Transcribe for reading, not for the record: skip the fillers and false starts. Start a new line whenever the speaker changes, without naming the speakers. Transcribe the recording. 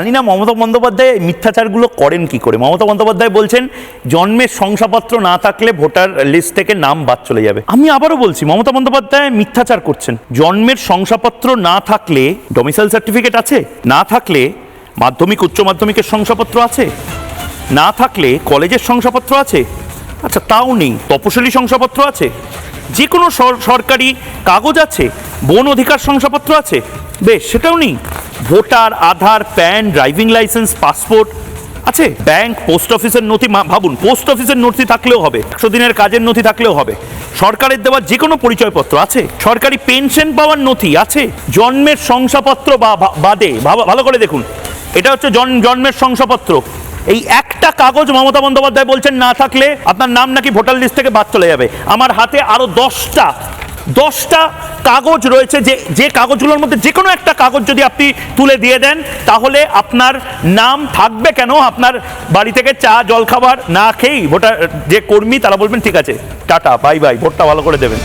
জানি না মমতা বন্দ্যোপাধ্যায় মিথ্যাচারগুলো করেন কি করে। মমতা বন্দ্যোপাধ্যায় বলছেন জন্মের শংসাপত্র না থাকলে ভোটার লিস্ট থেকে নাম বাদ চলে যাবে। আমি আবারও বলছি মমতা বন্দ্যোপাধ্যায় মিথ্যাচার করছেন। জন্মের শংসাপত্র না থাকলে ডোমিসাইল সার্টিফিকেট আছে, না থাকলে মাধ্যমিক উচ্চ মাধ্যমিকের শংসাপত্র আছে, না থাকলে কলেজের শংসাপত্র আছে, আচ্ছা তাও নেই, তপশিলি শংসাপত্র আছে, যে কোনো সরকারি কাগজ আছে, বন অধিকার শংসাপত্র আছে, বেশ সেটাও নেই। ভোটার, আধার, প্যান, ড্রাইভিং লাইসেন্স, পাসপোর্ট আছে, ব্যাংক, পোস্ট অফিসের নথি, ভাবুন পোস্ট অফিসের নথি থাকলেও হবে, 100 দিনের কাজের নথি থাকলেও হবে, সরকারের দেওয়া যে কোনো পরিচয়পত্র আছে, সরকারি পেনশন পাওয়ার নথি আছে, জন্মের শংসাপত্র বাদে ভালো করে দেখুন, এটা হচ্ছে জন্মের শংসাপত্র। এই একটা কাগজ মমতা বন্দ্যোপাধ্যায় বলছেন না থাকলে আপনার নাম নাকি ভোটার লিস্ট থেকে বাদ চলে যাবে। আমার হাতে আরো 10টা কাগজ রয়েছে, যে কাগজগুলোর মধ্যে যে কোনো একটা কাগজ যদি আপনি তুলে দিয়ে দেন তাহলে আপনার নাম থাকবে কেন? আপনার বাড়ি থেকে চা জলখাবার না খেয়েই ভোটার যে কর্মী তারা বলবেন ঠিক আছে টাটা বাই বাই, ভোটটা ভালো করে দেবেন।